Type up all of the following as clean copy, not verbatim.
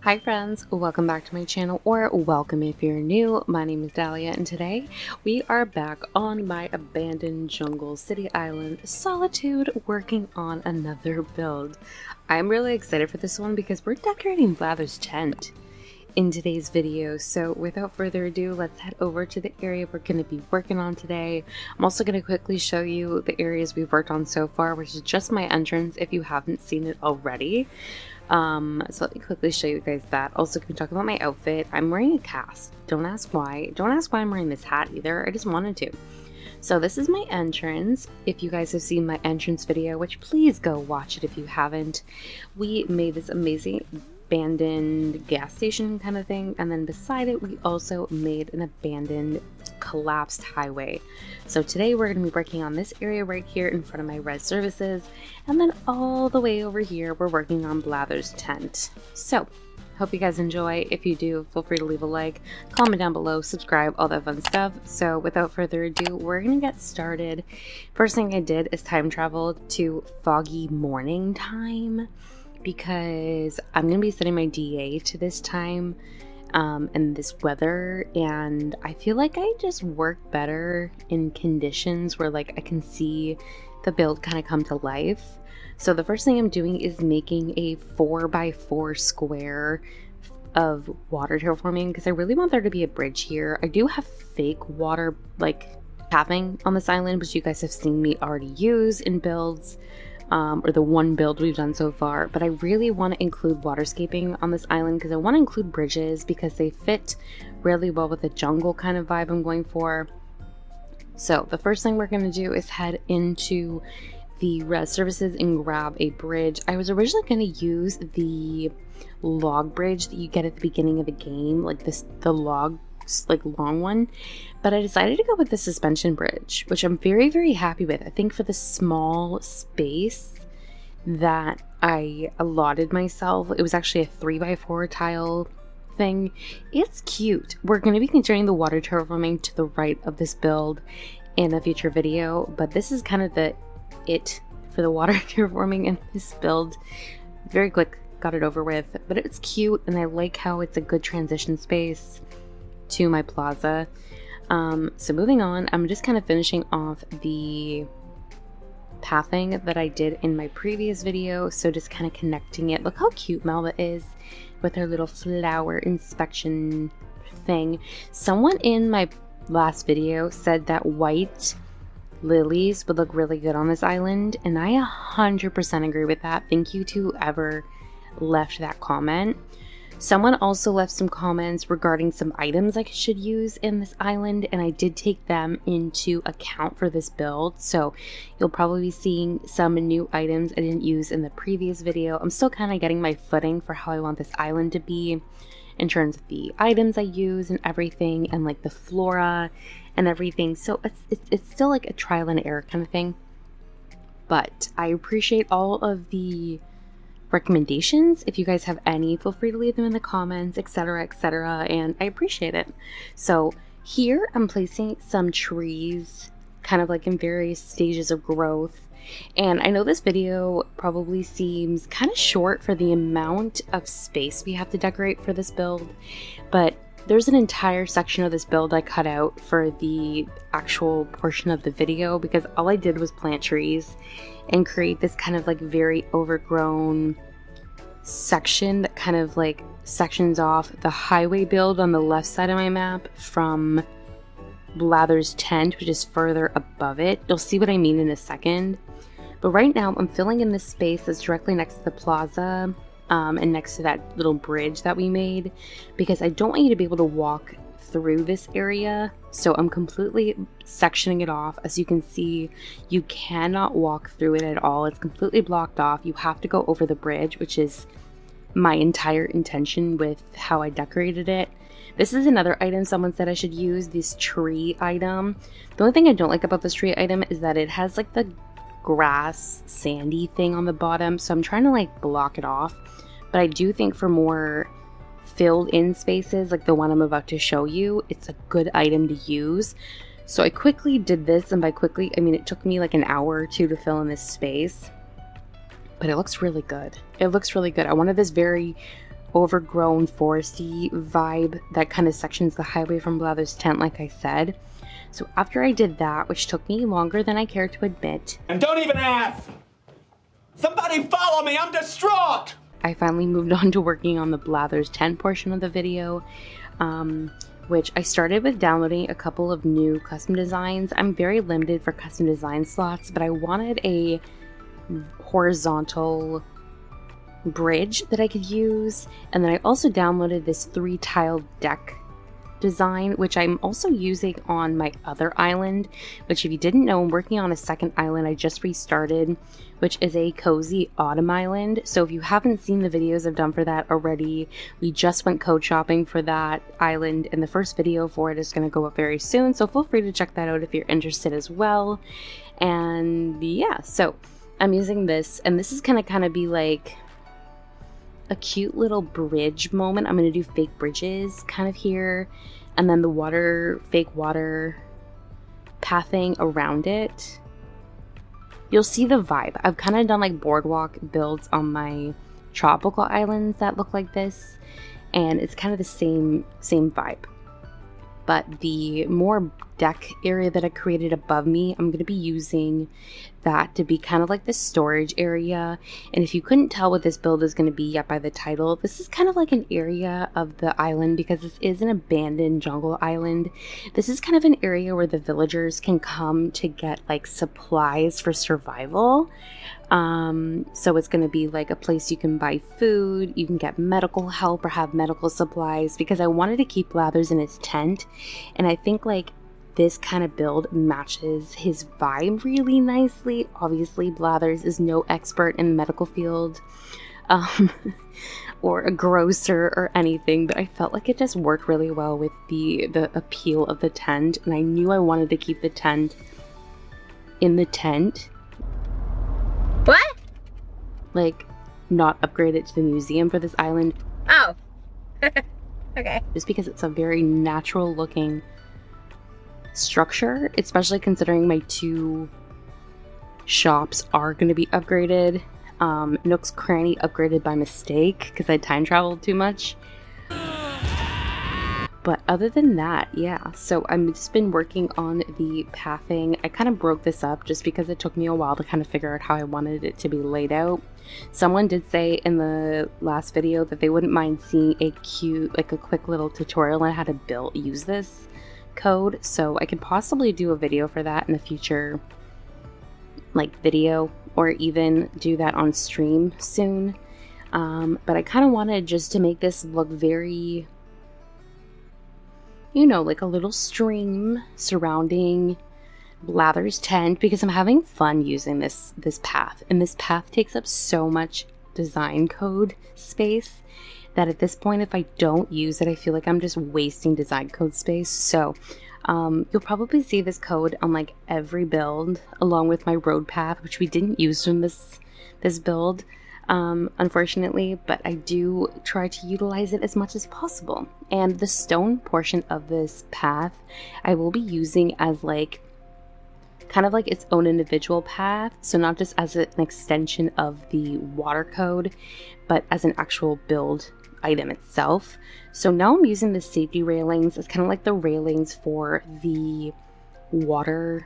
Hi friends, welcome back to my channel, or welcome if you're new. My name is Dalia and today we are back on my abandoned jungle city island, Solitude, working on another build. I'm really excited for this one because we're decorating Blather's tent in today's video. So without further ado, let's head over to the area we're going to be working on today. I'm also going to quickly show you the areas we've worked on so far, which is just my entrance if you haven't seen it already. So let me quickly show you guys that. Also, can we talk about my outfit? I'm wearing a cast. Don't ask why. Don't ask why I'm wearing this hat either. I just wanted to. So this is my entrance. If you guys have seen my entrance video, which please go watch it if you haven't, we made this amazing abandoned gas station kind of thing, and then beside it we also made an abandoned collapsed highway. So today we're going to be working on this area right here in front of my res services, and then all the way over here we're working on Blather's tent. So hope you guys enjoy. If you do, feel free to leave a like, comment down below, subscribe, all that fun stuff. So without further ado, we're gonna get started. First thing I did is time travel to foggy morning time, because I'm going to be setting my DA to this time and this weather, and I feel like I just work better in conditions where like I can see the build kind of come to life. So the first thing I'm doing is making a 4x4 square of water terraforming, because I really want there to be a bridge here. I do have fake water like pathing on this island, which you guys have seen me already use in builds. Or the one build we've done so far, but I really want to include waterscaping on this island because I want to include bridges because they fit really well with the jungle kind of vibe I'm going for. So the first thing we're going to do is head into the res services and grab a bridge. I was originally going to use the log bridge that you get at the beginning of the game, like the log like long one, but I decided to go with the suspension bridge, which I'm very happy with. I think for the small space that I allotted myself, it was actually a 3x4 tile thing. It's cute. We're going to be considering the water terraforming to the right of this build in a future video, but this is kind of it for the water terraforming in this build. Very quick, got it over with, but it's cute and I like how it's a good transition space to my plaza. So moving on, I'm just kind of finishing off the pathing that I did in my previous video, so just kind of connecting it. Look how cute Melba is with her little flower inspection thing. Someone in my last video said that white lilies would look really good on this island, and I 100% agree with that. Thank you to whoever left that comment. Someone also left some comments regarding some items I should use in this island, and I did take them into account for this build. So you'll probably be seeing some new items I didn't use in the previous video. I'm still kind of getting my footing for how I want this island to be in terms of the items I use and everything, and like the flora and everything. So it's still like a trial and error kind of thing. But I appreciate all of the recommendations. If you guys have any, feel free to leave them in the comments, etc, and I appreciate it. So here I'm placing some trees kind of like in various stages of growth, and I know this video probably seems kind of short for the amount of space we have to decorate for this build, but there's an entire section of this build I cut out for the actual portion of the video because all I did was plant trees and create this kind of like very overgrown section that kind of like sections off the highway build on the left side of my map from Blather's tent, which is further above it. You'll see what I mean in a second. But right now I'm filling in this space that's directly next to the plaza and next to that little bridge that we made, because I don't want you to be able to walk through this area. So I'm completely sectioning it off. As you can see, you cannot walk through it at all. It's completely blocked off. You have to go over the bridge, which is my entire intention with how I decorated it. This is another item someone said I should use, this tree item. The only thing I don't like about this tree item is that it has like the grass sandy thing on the bottom, so I'm trying to like block it off. But I do think for more filled in spaces like the one I'm about to show you, it's a good item to use. So I quickly did this, and by quickly I mean it took me like an hour or two to fill in this space, but it looks really good. It looks really good. I wanted this very overgrown foresty vibe that kind of sections the highway from Blather's tent, like I said. So after I did that, which took me longer than I care to admit. And don't even ask! Somebody follow me, I'm distraught! I finally moved on to working on the Blather's tent portion of the video, which I started with downloading a couple of new custom designs. I'm very limited for custom design slots, but I wanted a horizontal bridge that I could use, and then I also downloaded this 3-tile deck design, which I'm also using on my other island, which if you didn't know, I'm working on a second island I just restarted, which is a cozy autumn island. So if you haven't seen the videos I've done for that already, we just went code shopping for that island, and the first video for it is going to go up very soon, so feel free to check that out if you're interested as well. And yeah, so I'm using this, and this is gonna kind of be like a cute little bridge moment. I'm going to do fake bridges kind of here, and then the fake water pathing around it. You'll see the vibe. I've kind of done like boardwalk builds on my tropical islands that look like this, and it's kind of the same vibe. But the more deck area that I created above me, I'm going to be using that to be kind of like the storage area. And if you couldn't tell what this build is going to be yet by the title, this is kind of like an area of the island, because this is an abandoned jungle island. This is kind of an area where the villagers can come to get like supplies for survival. So it's going to be like a place you can buy food, you can get medical help or have medical supplies, because I wanted to keep Blathers in his tent, and I think like this kind of build matches his vibe really nicely. Obviously, Blathers is no expert in the medical field, or a grocer or anything, but I felt like it just worked really well with the appeal of the tent, and I knew I wanted to keep the tent in the tent. What? Like, not upgrade it to the museum for this island. Oh. Okay. Just because it's a very natural looking structure, especially considering my 2 shops are going to be upgraded. Nook's Cranny upgraded by mistake because I time traveled too much. But other than that, yeah, so I've just been working on the pathing. I kind of broke this up just because it took me a while to kind of figure out how I wanted it to be laid out. Someone did say in the last video that they wouldn't mind seeing a quick little tutorial on how to use this code, so I could possibly do a video for that in a future video, or even do that on stream soon. But I kind of wanted just to make this look very, you know, like a little stream surrounding Blather's tent, because I'm having fun using this path, and this path takes up so much design code space that at this point, if I don't use it, I feel like I'm just wasting design code space. So you'll probably see this code on like every build, along with my road path, which we didn't use from this build, unfortunately, but I do try to utilize it as much as possible. And the stone portion of this path I will be using as like kind of like its own individual path, so not just as an extension of the water code, but as an actual build item itself. So now I'm using the safety railings as kind of like the railings for the water,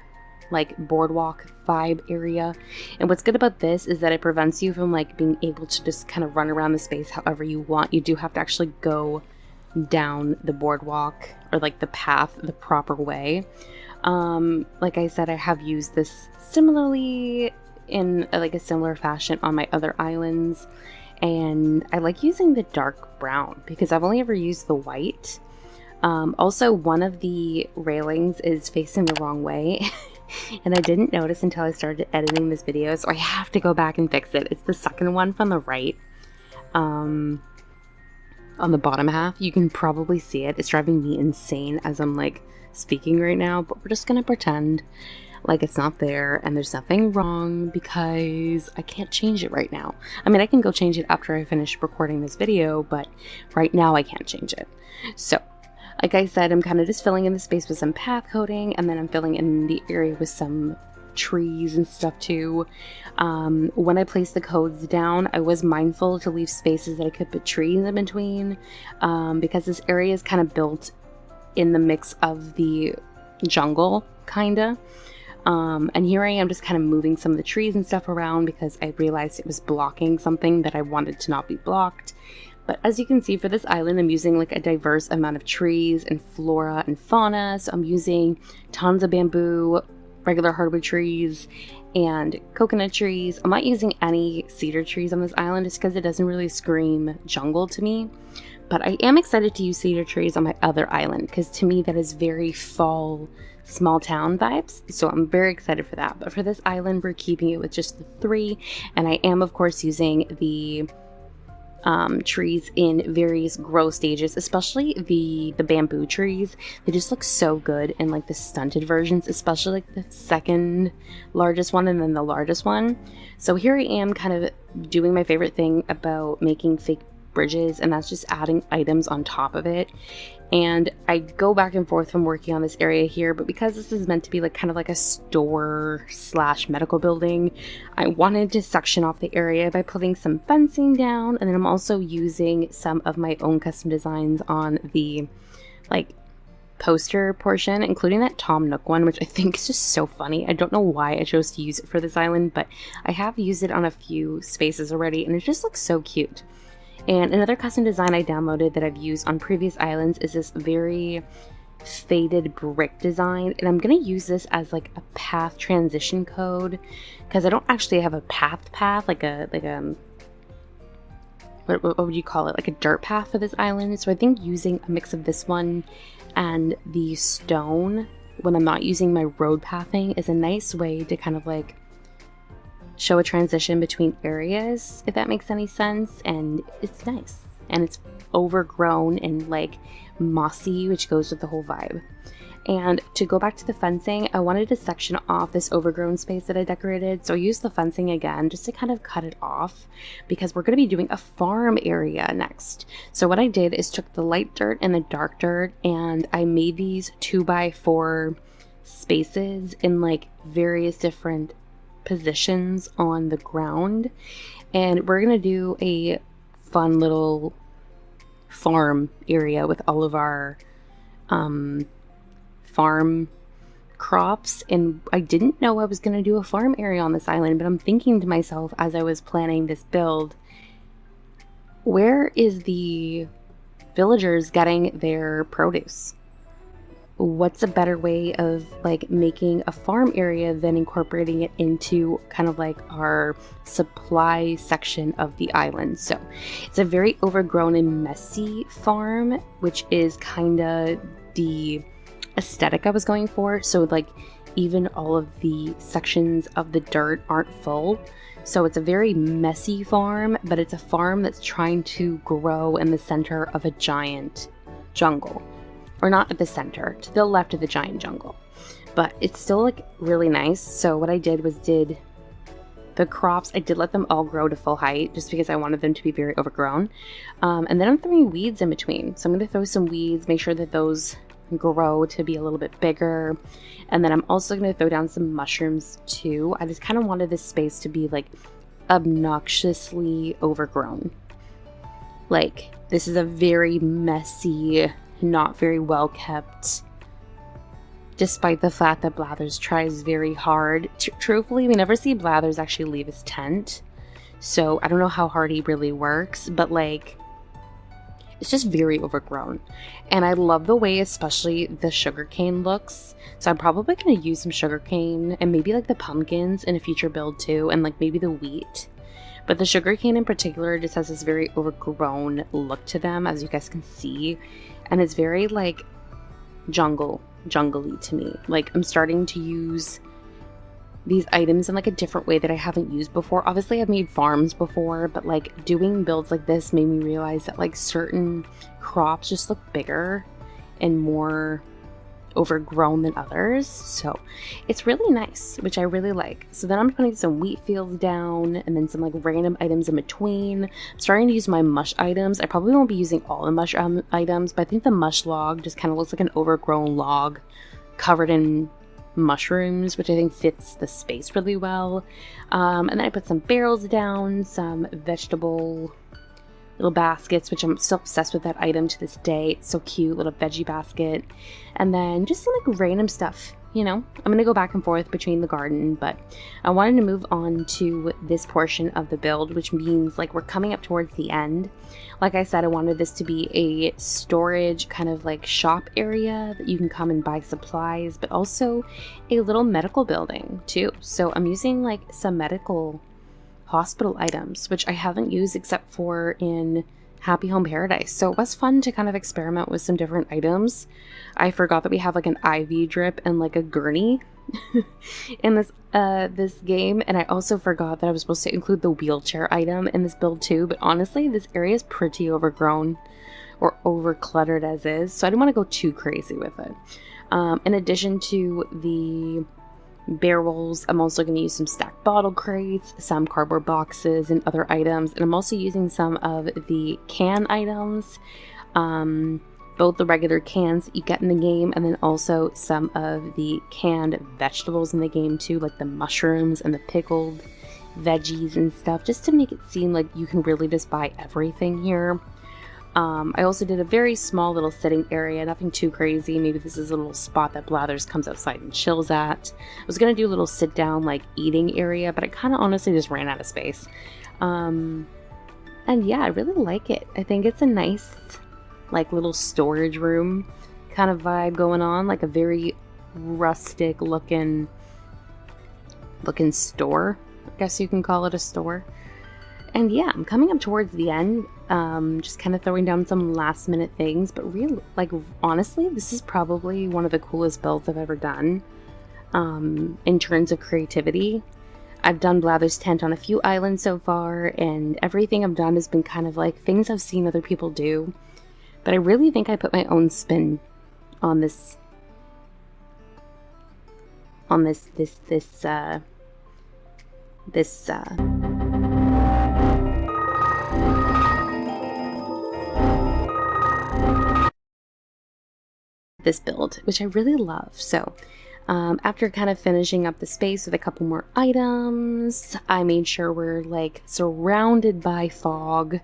like boardwalk vibe area. And what's good about this is that it prevents you from like being able to just kind of run around the space however you want. You do have to actually go down the boardwalk, or like the path, the proper way. Like I said, I have used this similarly in like a similar fashion on my other islands, and I like using the dark brown because I've only ever used the white. Also, one of the railings is facing the wrong way and I didn't notice until I started editing this video, so I have to go back and fix it. It's the second one from the right, on the bottom half. You can probably see it. It's driving me insane as I'm like speaking right now, but we're just gonna pretend like it's not there and there's nothing wrong, because I can't change it right now. I mean, I can go change it after I finish recording this video, but right now I can't change it. So like I said, I'm kind of just filling in the space with some path coding, and then I'm filling in the area with some trees and stuff too. When I placed the codes down, I was mindful to leave spaces that I could put trees in between, because this area is kind of built in the mix of the jungle, kinda. And here I am just kind of moving some of the trees and stuff around because I realized it was blocking something that I wanted to not be blocked. But as you can see, for this island, I'm using like a diverse amount of trees and flora and fauna. So I'm using tons of bamboo, regular hardwood trees, and coconut trees. I'm not using any cedar trees on this island just because it doesn't really scream jungle to me. But I am excited to use cedar trees on my other island because to me that is very fall, small town vibes. So I'm very excited for that. But for this island, we're keeping it with just the 3. And I am, of course, using the trees in various growth stages, especially the bamboo trees. They just look so good in like the stunted versions, especially like the second largest one and then the largest one. So here I am kind of doing my favorite thing about making fake bridges, and that's just adding items on top of it. And I go back and forth from working on this area here, but because this is meant to be like kind of like a store slash medical building, I wanted to section off the area by putting some fencing down, and then I'm also using some of my own custom designs on the like poster portion, including that Tom Nook one, which I think is just so funny. I don't know why I chose to use it for this island, but I have used it on a few spaces already, and it just looks so cute. And another custom design I downloaded that I've used on previous islands is this very faded brick design, and I'm going to use this as like a path transition code because I don't actually have a path like a what would you call it, like a dirt path for this island. So I think using a mix of this one and the stone when I'm not using my road pathing is a nice way to kind of like show a transition between areas, if that makes any sense. And it's nice, and it's overgrown and like mossy, which goes with the whole vibe. And to go back to the fencing, I wanted to section off this overgrown space that I decorated, so I used the fencing again just to kind of cut it off because we're going to be doing a farm area next. So what I did is took the light dirt and the dark dirt, and I made these 2x4 spaces in like various different positions on the ground, and we're gonna do a fun little farm area with all of our farm crops. And I didn't know I was gonna do a farm area on this island, but I'm thinking to myself as I was planning this build, where is the villagers getting their produce? What's a better way of like making a farm area than incorporating it into kind of like our supply section of the island? So it's a very overgrown and messy farm, which is kind of the aesthetic I was going for. So like even all of the sections of the dirt aren't full. So it's a very messy farm, but it's a farm that's trying to grow in the center of a giant jungle. Or not at the center, to the left of the giant jungle. But it's still like really nice. So what I did was did the crops, I did let them all grow to full height just because I wanted them to be very overgrown. And then I'm throwing weeds in between. So I'm going to throw some weeds, make sure that those grow to be a little bit bigger. And then I'm also going to throw down some mushrooms too. I just kind of wanted this space to be like obnoxiously overgrown. Like this is a very messy, not very well kept, despite the fact that Blathers tries very hard. Truthfully, we never see Blathers actually leave his tent, so I don't know how hard he really works, but like it's just very overgrown. And I love the way especially the sugarcane looks, so I'm probably going to use some sugarcane and maybe like the pumpkins in a future build too, and like maybe the wheat. But the sugarcane in particular just has this very overgrown look to them, as you guys can see. And it's very like jungly to me. Like I'm starting to use these items in like a different way that I haven't used before. Obviously I've made farms before, but like doing builds like this made me realize that like certain crops just look bigger and more overgrown than others. So it's really nice, which I really like. So then I'm putting some wheat fields down and then some like random items in between. I'm starting to use my mush items. I probably won't be using all the mush items, but I think the mush log just kind of looks like an overgrown log covered in mushrooms, which I think fits the space really well. And then I put some barrels down, some vegetable little baskets, which I'm so obsessed with that item to this day. It's so cute, little veggie basket. And then just some like random stuff, you know. I'm gonna go back and forth between the garden, but I wanted to move on to this portion of the build, which means like we're coming up towards the end. Like I said, I wanted this to be a storage kind of like shop area that you can come and buy supplies, but also a little medical building too. So I'm using like some medical hospital items, which I haven't used except for in Happy Home Paradise. So it was fun to kind of experiment with some different items. I forgot that we have like an IV drip and like a gurney in this game, and I also forgot that I was supposed to include the wheelchair item in this build too, but honestly this area is pretty overgrown or over cluttered as is, so I didn't want to go too crazy with it. In addition to the barrels, I'm also going to use some stacked bottle crates, some cardboard boxes and other items, and I'm also using some of the can items, both the regular cans you get in the game and then also some of the canned vegetables in the game too, like the mushrooms and the pickled veggies and stuff, just to make it seem like you can really just buy everything here. I also did a very small little sitting area, nothing too crazy. Maybe this is a little spot that Blathers comes outside and chills at. I was gonna do a little sit down like eating area, but I kind of honestly just ran out of space. And yeah, I really like it. I think it's a nice like little storage room kind of vibe going on, like a very rustic looking store. I guess you can call it a store. And yeah, I'm coming up towards the end, just kind of throwing down some last minute things, but really, like, honestly, this is probably one of the coolest builds I've ever done, in terms of creativity. I've done Blather's tent on a few islands so far, and everything I've done has been kind of like things I've seen other people do, but I really think I put my own spin on this build, which I really love. So after kind of finishing up the space with a couple more items, I made sure we're like surrounded by fog,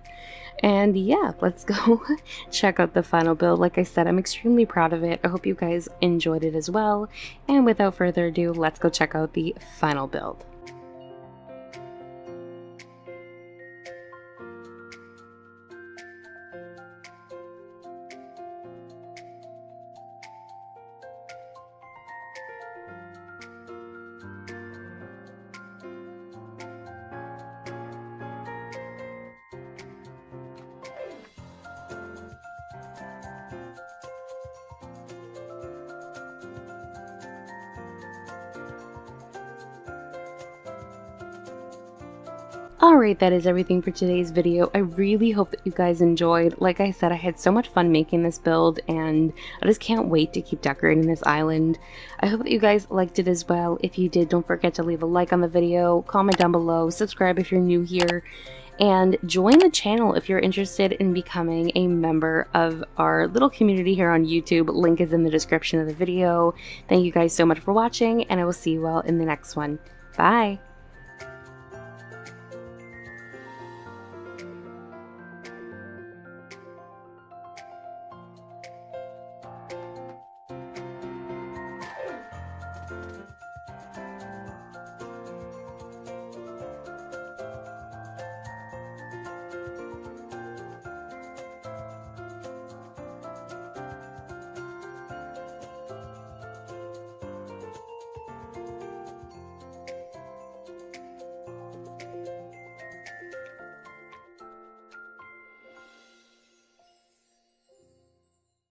and yeah, let's go check out the final build. Like I said, I'm extremely proud of it. I hope you guys enjoyed it as well, and without further ado, let's go check out the final build. Alright, that is everything for today's video. I really hope that you guys enjoyed. Like I said, I had so much fun making this build, and I just can't wait to keep decorating this island. I hope that you guys liked it as well. If you did, don't forget to leave a like on the video, comment down below, subscribe if you're new here, and join the channel if you're interested in becoming a member of our little community here on YouTube. Link is in the description of the video. Thank you guys so much for watching, and I will see you all in the next one. Bye!